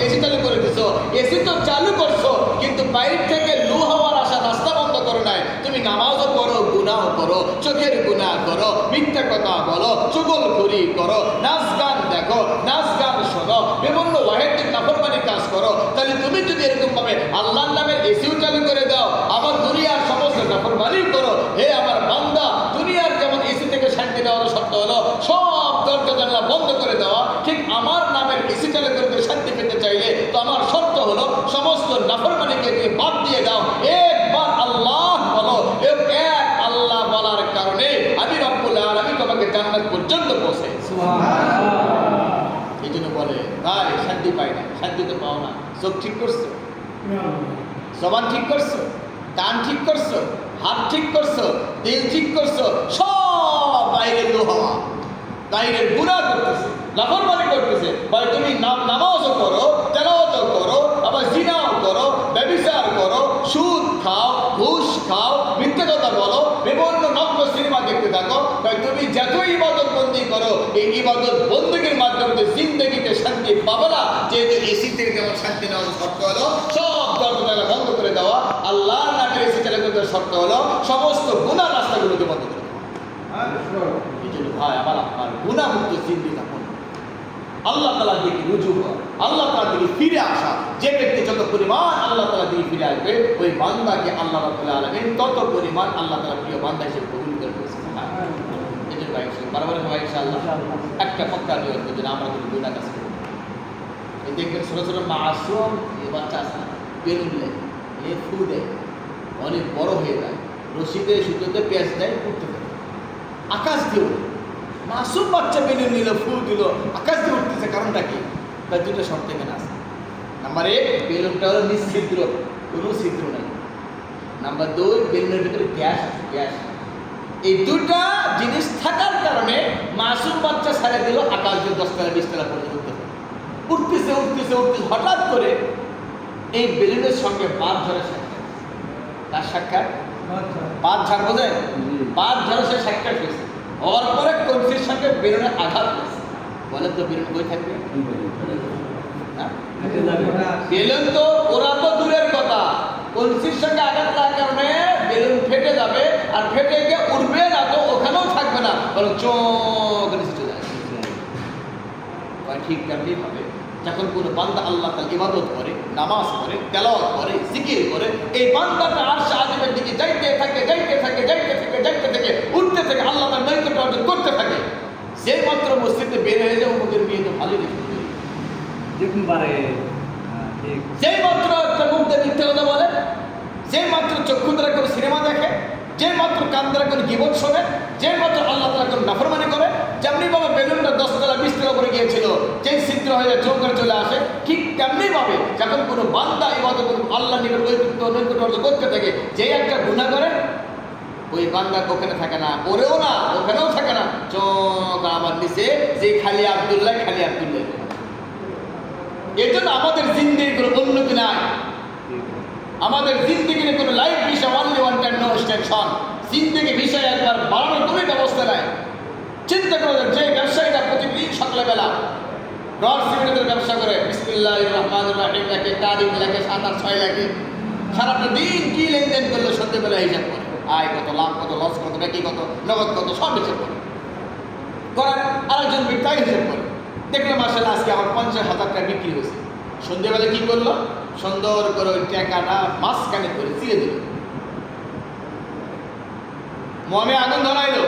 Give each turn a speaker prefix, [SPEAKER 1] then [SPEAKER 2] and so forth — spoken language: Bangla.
[SPEAKER 1] এসি চালু করে দিছো, এসি তো চালু করছো, কিন্তু বাইরে থেকে লু হাওয়ার আসা রাস্তা বন্ধ করো নাই। তুমি নামাজও পড়ো, গুনাহ করো, চোখের গুনাহ করো, মিথ্যা কথা বলো, চুগলখুরি করো, নাচ গান দেখো, নাচ গান শোনো, বিভিন্ন ওয়াহিদিক নাফরমানি কাজ করো। তাহলে তুমি যদি এরকম ভাবে আল্লাহর নামের এসিও চালু করে দাও, আবার দুনিয়ার সমস্ত নাফরমানি করো, হে আমার বান্দা, দুনিয়ার যেমন এসি থেকে শান্তি দেওয়ার শর্ত হলো সব দরজা জানলা বন্ধ করে দেওয়া, ঠিক আমার নামের এসি চালু করে শান্তি পেতে চাইলে তো আমার শর্ত হলো সমস্ত নাফরমানিকে তুমি বাদ দিয়ে দাও, একবার আল্লাহ বলো। এক আল্লাহ বলার কারণে আমি রব্বুল আলামিন তোমাকে জান্নাত পর্যন্ত পৌঁছে। এই জন্য বলে ভাই শান্তি পাই না, শান্তি তো পাও না। চোখ ঠিক করছো, জবান ঠিক করছো, কান ঠিক করছো, হাত ঠিক করছো, দিল ঠিক করছো, সব বাইরের লোহা, বাইরের গুনাহ করতেছে, নাফরমানি করতেছে। ভাই তুমি নামাজও করো, তেলাওয়াতও করো, আবার জিনাও করো, ব্যভিচার করো, সুদ খাও, ঘুষ খাও, মিথ্যা কথা বলো, বিভিন্ন নগ্ন সিনেমা দেখতে থাকো। ভাই তুমি যত ইবাদত বন্দি করো, এই ইবাদত বন্দিগির মাধ্যমে জিন্দগিতে শান্তি পাবে না। যেহেতু এসি থেকে যেমন শান্তি নেওয়ার শর্ত হলো সব দরজা বন্ধ করে দেওয়া, আল্লাহর নামের এসি চালু করতে শর্ত হলো সমস্ত গুনাহ রাস্তাগুলোকে বন্ধ করে দেওয়া। এই জন্য ভাই আমার আপনার গুনাহমুক্ত জিন্দেগি থাকুন, আল্লাহ তাআলার দিকে রুজু হওয়া, আল্লাহ তাআলার দিকে ফিরে আসা। যে ব্যক্তি যত পরিমাণ আল্লাহ তাআলার দিকে ফিরে আসবে, ওই বান্দাকে আল্লাহ রাব্বুল আলামিন তত পরিমাণ আল্লাহ তাআলা প্রিয় বান্দা হিসেবে কবুল করবে। এই জন্য ভাই বারবার ভাই ইনশাআল্লাহ একটা পক্কা নিয়ত করতে আমরা কোনো গুনাহ কাজ করব। এই দেখবেন ছোট ছোট মাসুম এই বাচ্চা আছে না, বেলুন নেয়, এ ফু দেয়, অনেক বড় হয়ে যায়, রশিদে সুতোতে পেঁচ দেয়, উঠতে থাকে, আকাশ দিয়ে মাসুম বাচ্চা বেলুন নিল, ফুল দিল, আকাশ দিয়ে উঠতেছে। কারণটা কি? তার দুটো শর্ত এখানে আছে। নাম্বার 1, বেলুনটা হলো নিশ্ছিদ্র, কোনো ছিদ্র নাই। নাম্বার 2, বেলুনের ভিতরে গ্যাস আছে, গ্যাস। এই দুটা জিনিস থাকার কারণে মাসুম বাচ্চা ছেড়ে দিল, আকাশ দিয়ে 10 তলা 20 তলা পর্যন্ত উঠতেছে উঠতেছে উঠতেছে। হঠাৎ করে এই বেলুনের সঙ্গে বাদ ঝড়ে সাক্ষাৎ। তার সাক্ষাৎ বাদ ঝড় বোঝেন? বাদ ঝড়ে সে সাক্ষাৎ হয়েছে, ওর পরে কলসির সঙ্গে বেলুনে আঘাত হয়েছে। বলেন তো বেলুন বই থাকবে? বেলুন তো ওরা তো দূরের কথা, কলসির সঙ্গে আঘাত লাগার কারণে বেলুন ফেটে যাবে, আর ফেটে গিয়ে উঠবে না, তো ওখানেও থাকবে না, বরং চোখ নিচে চলে আসবে। ঠিক তেমনি ভাবে যখন কোনো বান্দা আল্লাহ তাআলার ইবাদত করে, নামাজ করে, তেলাওয়াত করে, জিকির করে, এই বান্দাটা আরশ আজিমের দিকে যাইতে থাকে, যাইতে থাকে, যাইতে থাকে, যাইতে থাকে, উঠতে থাকে, আল্লাহ তাআলার নৈকট্য অর্জন করতে থাকে। যে মাত্র মসজিদে বের হয়ে যায়, ওদের বিয়ে তো ভালোই দেখুন পারে। যেই মাত্র একটা মুখ দিয়ে মিথ্যে কথা বলে, যে মাত্র চক্ষু দ্বারা কোনো সিনেমা দেখে, যে মাত্র কান দ্বারা কোনো গীবত শোনে, যে মাত্র আল্লাহ তাআলা কোনো নাফরমানি করে, যেমনি ভাবে বেলুনটা 10 তলা 20 তলা উপরে গিয়েছিল, যেই ছিদ্র হয়ে চৌকার চলে আসে, ঠিক তেমনি ভাবে যখন কোনো বান্দা ইবাদত আল্লাহর নিকট নৈকট্য অর্জন করতে থাকে, যেই একটা গুনাহ করে, ওই বান্দা ওখানে থাকে না, ওরেও না, ওখানেও থাকে না, চোখ আমার নিচে যে খালি আব্দুল্লাহ, খালি আব্দুল্লাহ। এই জন্য আমাদের জিন্দেগির কোনো উন্নতি নাই, আমাদের জিন্দেগির কোনো life visa only one time, no extension. জিন্দেগি ভিসায় একবার বাড়ানোর কোনো ব্যবস্থা নাই। চিন্তা করে যে ব্যবসায়ীরা প্রতিদিন সকালবেলা রড সিমেন্টের ব্যবসা করে, বিসমিল্লাহির রহমানির রহিম লেখে, তারিখ লেখে, 7 আর 6 লেখে, সারাটা দিন কি লেনদেন করলো সন্ধ্যেবেলা হিসাব করে, আয় কত, লাভ কত, লস কত, বাকি কত, নগদ কত, সব হিসাব করে করার। আরেকজন ব্যক্তি হিসাব করে, দেখলো মাসাল্লাহ আজকে আমার 50,000 টাকা বিক্রি হয়েছে। সন্ধ্যেবেলা কি করলো? সুন্দর করে ওই টাকাটা মাঝখানে করে চিরে দিল, মনে আগুন ধরাইলো।